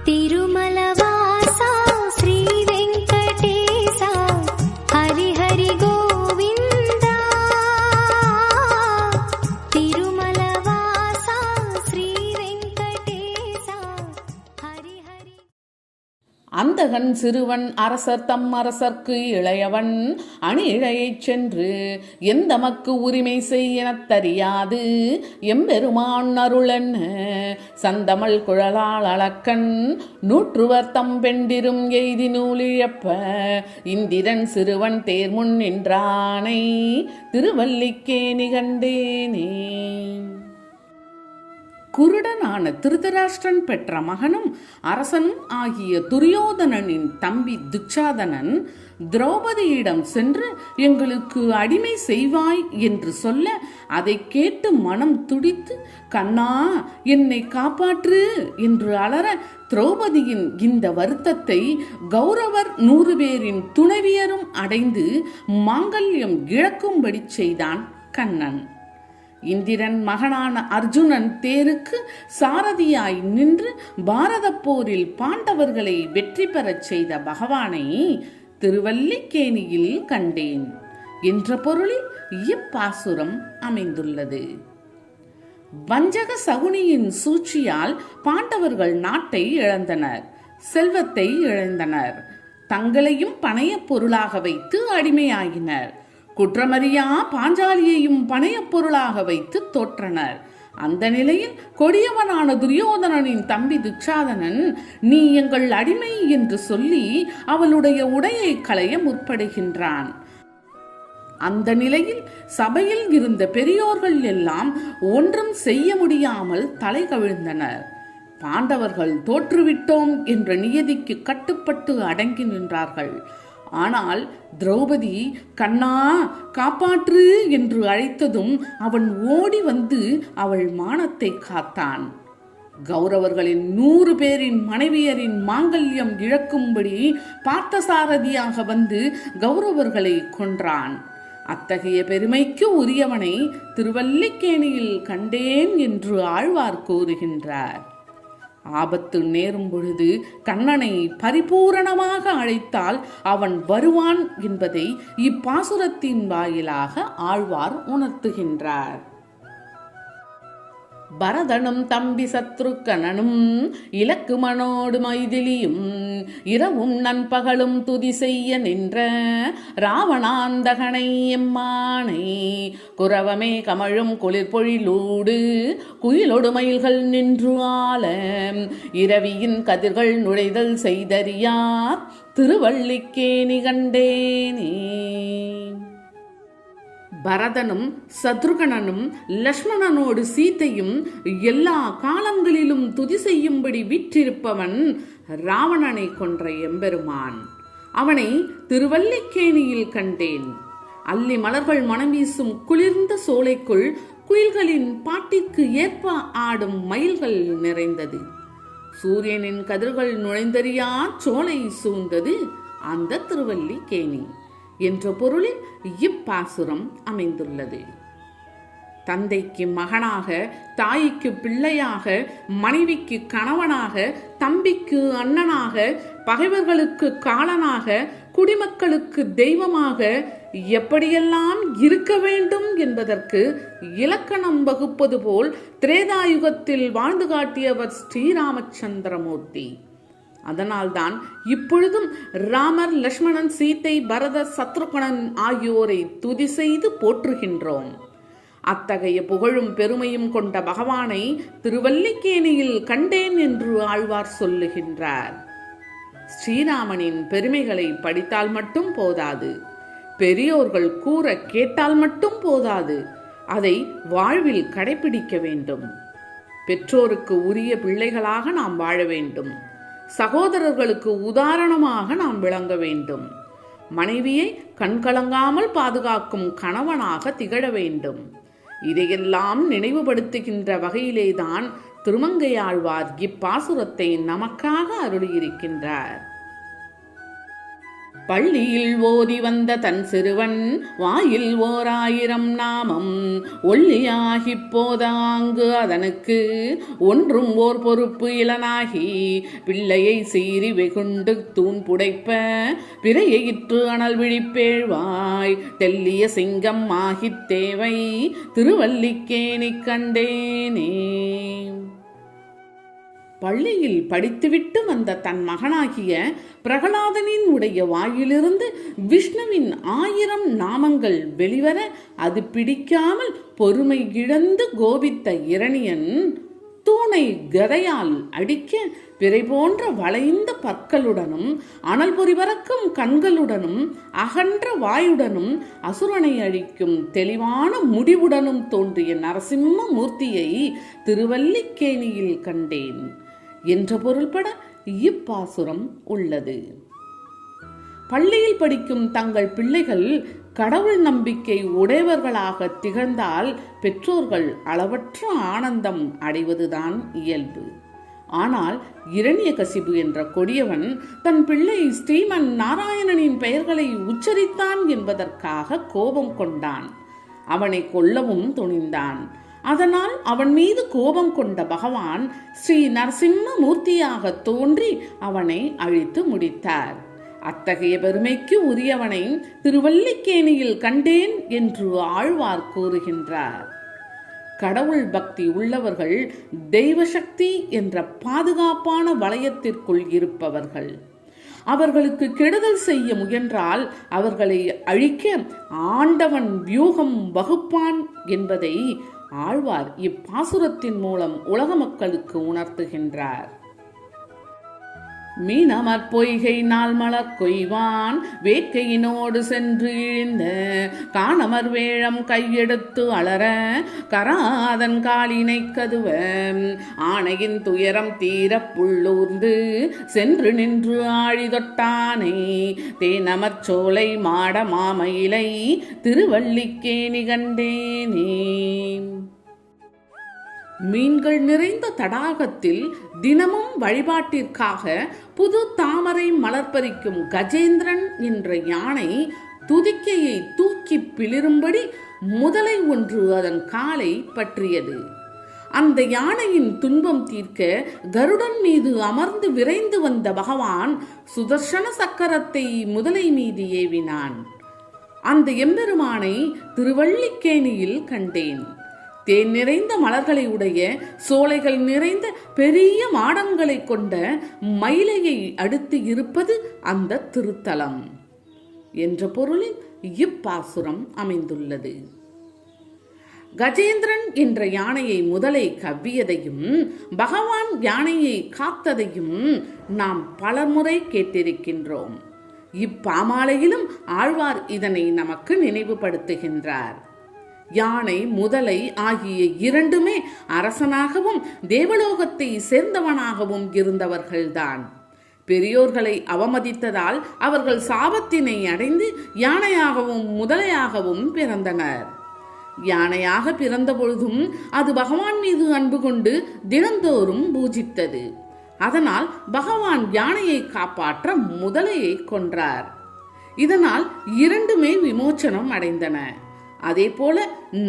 तिरुमलवासा श्री वेंकटेशा हरि हरि गोविंदा तिरुमलवासा श्री वेंकटेशा हरि हरि அந்தகன் சிறுவன் அரசர் தம் அரசர்க்கு இளையவன் அணி இழையைச் சென்று எந்தமக்கு உரிமை செய்யத் தெரியாது எம்பெருமான் அருளென்ன சந்தமல் குழலால் அளக்கன் நூற்றுவர் தம் பெண்டிரும் எய்தி நூலிழப்ப இந்திரன் சிறுவன் தேர்முன் நின்றானை திருவல்லிக்கேணி கண்டேனே. குருடனான திருதராஷ்டிரன் பெற்ற மகனும் அரசனும் ஆகிய துரியோதனனின் தம்பி துச்சாதனன் திரௌபதியிடம் சென்று எங்களுக்கு அடிமை செய்வாய் என்று சொல்ல அதை கேட்டு மனம் துடித்து கண்ணா என்னை காப்பாற்று என்று அலற திரௌபதியின் இந்த வருத்தத்தை கௌரவர் 100 பேரின் துணைவியரும் அடைந்து மாங்கல்யம் இழக்கும்படி செய்தான் கண்ணன். இந்திரன் மகனான அர்ஜுனன் தேருக்கு சாரதியாய் நின்று பாரத போரில் பாண்டவர்களை வெற்றி பெறச் செய்த பகவானை திருவல்லிக்கேணியில் கண்டேன் என்ற பொருளில் இப்பாசுரம் அமைந்துள்ளது. வஞ்சக சகுனியின் சூழ்ச்சியால் பாண்டவர்கள் நாட்டை இழந்தனர், செல்வத்தை இழந்தனர், தங்களையும் பணையப் பொருளாக வைத்து அடிமையாகினர். குற்றமறியா பாஞ்சாலியையும் பணையப் பொருளாக வைத்து தோற்றனர். அந்த நிலையில் கொடியவனான துரியோதனனின் தம்பி துச்சாதனன் நீ எங்கள் அடிமை என்று சொல்லி அவளுடைய உடையை களைய முற்படுகின்றான். அந்த நிலையில் சபையில் இருந்த பெரியோர்கள் எல்லாம் ஒன்றும் செய்ய முடியாமல் தலை கவிழ்ந்தனர். பாண்டவர்கள் தோற்றுவிட்டோம் என்ற நியதிக்கு கட்டுப்பட்டு அடங்கி நின்றார்கள். ஆனால் திரௌபதி கண்ணா காப்பாற்று என்று அழைத்ததும் அவன் ஓடி வந்து அவள் மானத்தை காத்தான். கௌரவர்களின் 100 பேரின் மனைவியரின் மாங்கல்யம் இழக்கும்படி பார்த்தசாரதியாக வந்து கௌரவர்களை கொன்றான். அத்தகைய பெருமைக்கு உரியவனை திருவல்லிக்கேணியில் கண்டேன் என்று ஆழ்வார் கூறுகின்றார். ஆபத்து நேரும் பொழுது கண்ணனை பரிபூரணமாக அழைத்தால் அவன் வருவான் என்பதை இப்பாசுரத்தின் வாயிலாக ஆழ்வார் உணர்த்துகின்றார். பரதனும் தம்பி சத்ருக்கனனும் இலக்குமனோடு மைதிலியும் இரவும் நண்பகலும் துதி செய்ய நின்ற ராவணாந்தகனை எம்மானை குரவமே கமழும் குளிர்பொழிலூடு குயிலொடு மயில்கள் நின்று ஆல இரவியின் கதிர்கள் நுழைதல் செய்தறியார் திருவல்லிக்கேணி கண்டேனே. பரதனும் சத்ருகனனும் லக்ஷ்மணனோடு சீத்தையும் எல்லா காலங்களிலும் துதி செய்யும்படி விற்றிருப்பவன் ராவணனை கொன்ற எம்பெருமான். அவனை திருவல்லிக்கேணியில் கண்டேன். அல்லி மலர்கள் மனம் வீசும் குளிர்ந்த சோலைக்குள் குயில்களின் பாட்டிற்கு ஏற்ப ஆடும் மயில்கள் நிறைந்தது. சூரியனின் கதிர்கள் நுழைந்தறியா சோலை சூழ்ந்தது அந்த திருவல்லிக்கேணி என்ற பொருளில் இப்பாசுரம் அமைந்துள்ளது. தந்தைக்கு மகனாக, தாய்க்கு பிள்ளையாக, மனைவிக்கு கணவனாக, தம்பிக்கு அண்ணனாக, பகைவர்களுக்கு காலனாக, குடிமக்களுக்கு தெய்வமாக எப்படியெல்லாம் இருக்க வேண்டும் என்பதற்கு இலக்கணம் வகுப்பது போல் திரேதாயுகத்தில் வாழ்ந்து காட்டியவர் ஸ்ரீராமச்சந்திரமூர்த்தி. அதனால்தான் இப்பொழுதும் ராமர், லக்ஷ்மணன், சீத்தை, பரதர், சத்ருகனன் ஆகியோரை துதி செய்து போற்றுகின்றோம். அத்தகைய புகழும் பெருமையும் கொண்ட பகவானை திருவல்லிக்கேணியில் கண்டேன் என்று ஆழ்வார் சொல்லுகின்றார். ஸ்ரீராமனின் பெருமைகளை படித்தால் மட்டும் போதாது, பெரியோர்கள் கூற கேட்டால் மட்டும் போதாது, அதை வாழ்வில் கடைபிடிக்க வேண்டும். பெற்றோருக்கு உரிய பிள்ளைகளாக நாம் வாழ வேண்டும். சகோதரர்களுக்கு உதாரணமாக நாம் விளங்க வேண்டும். மனைவியை கண்கலங்காமல் பாதுகாக்கும் கணவனாக திகழ வேண்டும். இதையெல்லாம் நினைவுபடுத்துகின்ற வகையிலேதான் திருமங்கையாழ்வார் இப்பாசுரத்தை நமக்காக அருளியிருக்கின்றார். பள்ளியில் ஓதி வந்த தன் சிறுவன் வாயில் 1000 நாமம் ஒல்லியாகிப் போதாங்கு அதனுக்கு ஒன்றும் ஓர் பொறுப்பு இலனாகி பிள்ளையை சீறி வெகுண்டு தூண் புடைப்ப பிறையிற்று அனல் விழிப்பேழ்வாய் தெல்லிய சிங்கம் ஆகித் தேவை திருவல்லிக்கேணி கண்டேனே. பள்ளியில் படித்துவிட்டு வந்த தன் மகனாகிய பிரகலாதனின் உடைய வாயிலிருந்து விஷ்ணுவின் 1000 நாமங்கள் வெளிவர அது பிடிக்காமல் பொறுமை இழந்து கோபித்த இரணியன் தூணை கதையால் அடிக்க பிறை போன்ற வளைந்த பற்களுடனும் அனல் பொறி பறக்கும் கண்களுடனும் அகன்ற வாயுடனும் அசுரனை அழிக்கும் தெளிவான முடிவுடனும் தோன்றிய நரசிம்ம மூர்த்தியை திருவல்லிக்கேணியில் கண்டேன் என்ற பொருள்பட இப்பாசுரம் உள்ளது. பள்ளியில் படிக்கும் தங்கள் பிள்ளைகள் கடவுள் நம்பிக்கை உடையவர்களாக திகழ்ந்தால் பெற்றோர்கள் அளவற்ற ஆனந்தம் அடைவதுதான் இயல்பு. ஆனால் இரணியகசிபு என்ற கொடியவன் தன் பிள்ளை ஸ்ரீமன் நாராயணனின் பெயர்களை உச்சரித்தான் என்பதற்காக கோபம் கொண்டான். அவனை கொல்லவும் துணிந்தான். அதனால் அவன் மீது கோபம் கொண்ட பகவான் ஸ்ரீ நரசிம்ம மூர்த்தியாக தோன்றி அவனை அழித்து முடித்தார். அத்தகைய பெருமைக்கு உரியவனை திருவல்லிக்கேணியில் கண்டேன் என்று ஆழ்வார் கூறுகின்றார். கடவுள் பக்தி உள்ளவர்கள் தெய்வ சக்தி என்ற பாதுகாப்பான வளையத்திற்குள் இருப்பவர்கள். அவர்களுக்கு கெடுதல் செய்ய முயன்றால் அவர்களை அழிக்க ஆண்டவன் வியூகம் வகுப்பான் என்பதை ஆழ்வார் இப்பாசுரத்தின் மூலம் உலக மக்களுக்கு உணர்த்துகின்றார். மீனமற் பொய்கை நாள் மலர் கொய்வான் வேட்கையினோடு சென்று இழிந்த காணமர் வேழம் கையெடுத்து அலற கராதன் காலினை கதுவ ஆணையின் துயரம் தீர புள்ளூர்ந்து சென்று நின்று ஆழிதொட்டானை தேனமற் சோலை மாட மாமயிலை திருவல்லிக்கேணி கண்டேனே. மீன்கள் நிறைந்த தடாகத்தில் தினமும் வழிபாட்டிற்காக புது தாமரை மலர்பறிக்கும் கஜேந்திரன் என்ற யானை துதிக்கையை தூக்கி பிளிரும்படி முதலை ஒன்று அதன் காலை பற்றியது. அந்த யானையின் துன்பம் தீர்க்க கருடன் மீது அமர்ந்து விரைந்து வந்த பகவான் சுதர்சன சக்கரத்தை முதலை மீது ஏவினான். அந்த எம்பெருமானை திருவல்லிக்கேணியில் கண்டேன். தேன் நிறைந்த மலர்களை உடைய சோலைகள் நிறைந்த பெரிய மாடங்களை கொண்ட மயிலையை அடுத்து இருப்பது அந்த திருத்தலம் என்ற பொருளில் இப்பாசுரம் அமைந்துள்ளது. கஜேந்திரன் என்ற யானையை முதலை கவ்வியதையும் பகவான் யானையை காத்ததையும் நாம் பலமுறை கேட்டிருக்கின்றோம். இப்பாமாலையிலும் ஆழ்வார் இதனை நமக்கு நினைவுபடுத்துகின்றார். யானை முதலை ஆகிய இரண்டுமே அரசனாகவும் தேவலோகத்தை சேர்ந்தவனாகவும் இருந்தவர்கள்தான். பெரியோர்களை அவமதித்ததால் அவர்கள் சாபத்தினை அடைந்து யானையாகவும் முதலையாகவும் பிறந்தனர். யானையாக பிறந்த பொழுதும் அது பகவான் மீது அன்பு கொண்டு தினந்தோறும் பூஜித்தது. அதனால் பகவான் யானையை காப்பாற்ற முதலையை கொன்றார். இதனால் இரண்டுமே விமோச்சனம் அடைந்தன. அதே போல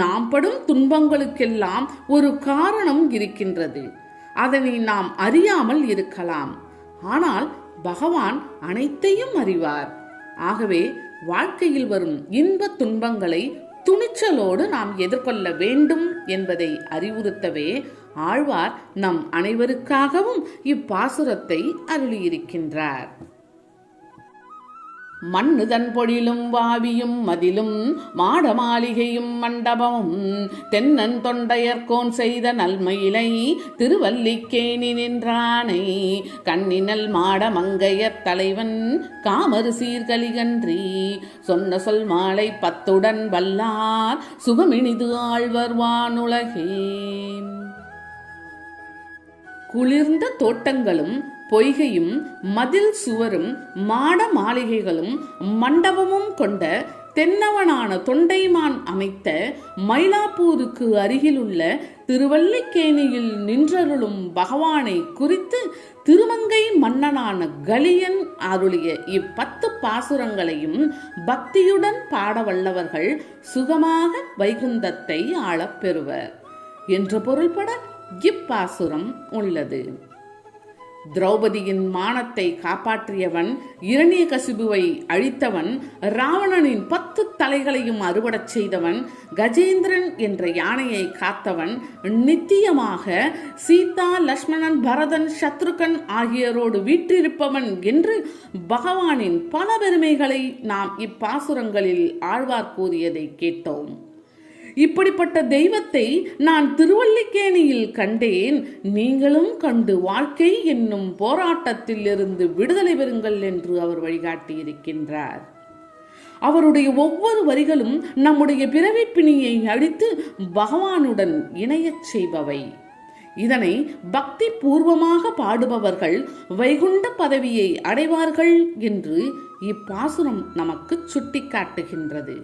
நாம் படும் துன்பங்களுக்கெல்லாம் ஒரு காரணம் இருக்கின்றது. அதனை நாம் அறியாமல் இருக்கலாம். ஆனால் பகவான் அனைத்தையும் அறிவார். ஆகவே வாழ்க்கையில் வரும் இன்ப துன்பங்களை துணிச்சலோடு நாம் எதிர்கொள்ள வேண்டும் என்பதை அறிவுறுத்தவே ஆழ்வார் நம் அனைவருக்காகவும் இப்பாசுரத்தை அருளியிருக்கின்றார். மண்ணுதன் பொழிலும் வாவியும் மதிலும் மாட மாளிகையும் மண்டபமும் தென்னன் தொண்டையர்கோன் செய்த நல்மயிலை திருவல்லிக்கேணி நின்றானை கண்ணினல் மாட மங்கையர் தலைவன் காமரு சீர்கலிகன்றி சொன்ன சொல் மாலை 10 வல்லார் சுகமினிது ஆழ்வர் வானுலகே. குளிர்ந்த தோட்டங்களும் பொய்கையும் மதில் சுவரும் மாட மாளிகைகளும் மண்டபமும் கொண்ட தென்னவனான தொண்டைமான் அமைத்த மயிலாப்பூருக்கு அருகிலுள்ள திருவல்லிக்கேணியில் நின்றருளும் பகவானை குறித்து திருமங்கை மன்னனான கலியன் அருளிய 10 பாசுரங்களையும் பக்தியுடன் பாடவல்லவர்கள் சுகமாக வைகுந்தத்தை ஆளப் பெறுவர் என்று பொருள்பட இப்பாசுரம் உள்ளது. திரௌபதியின் மானத்தை காப்பாற்றியவன், இரணியகசிபுவை அழித்தவன், ராவணனின் 10 தலைகளையும் அறுவடச் செய்தவன், கஜேந்திரன் என்ற யானையை காத்தவன், நித்தியமாக சீதா, லக்ஷ்மணன், பரதன், சத்ருகன் ஆகியோரோடு வீற்றிருப்பவன் என்று பகவானின் பல பெருமைகளை நாம் இப்பாசுரங்களில் ஆழ்வார் கூறியதை கேட்டோம். இப்படிப்பட்ட தெய்வத்தை நான் திருவல்லிக்கேணியில் கண்டேன், நீங்களும் கண்டு வாழ்க்கை என்னும் போராட்டத்தில் இருந்து விடுதலை பெறுங்கள் என்று அவர் வழிகாட்டியிருக்கின்றார். அவருடைய ஒவ்வொரு வரிகளும் நம்முடைய பிறவி பிணியை அழித்து பகவானுடன் இணையச் செய்பவை. இதனை பக்தி பூர்வமாக பாடுபவர்கள் வைகுண்ட பதவியை அடைவார்கள் என்று இப்பாசுரம் நமக்கு சுட்டிக்காட்டுகின்றது.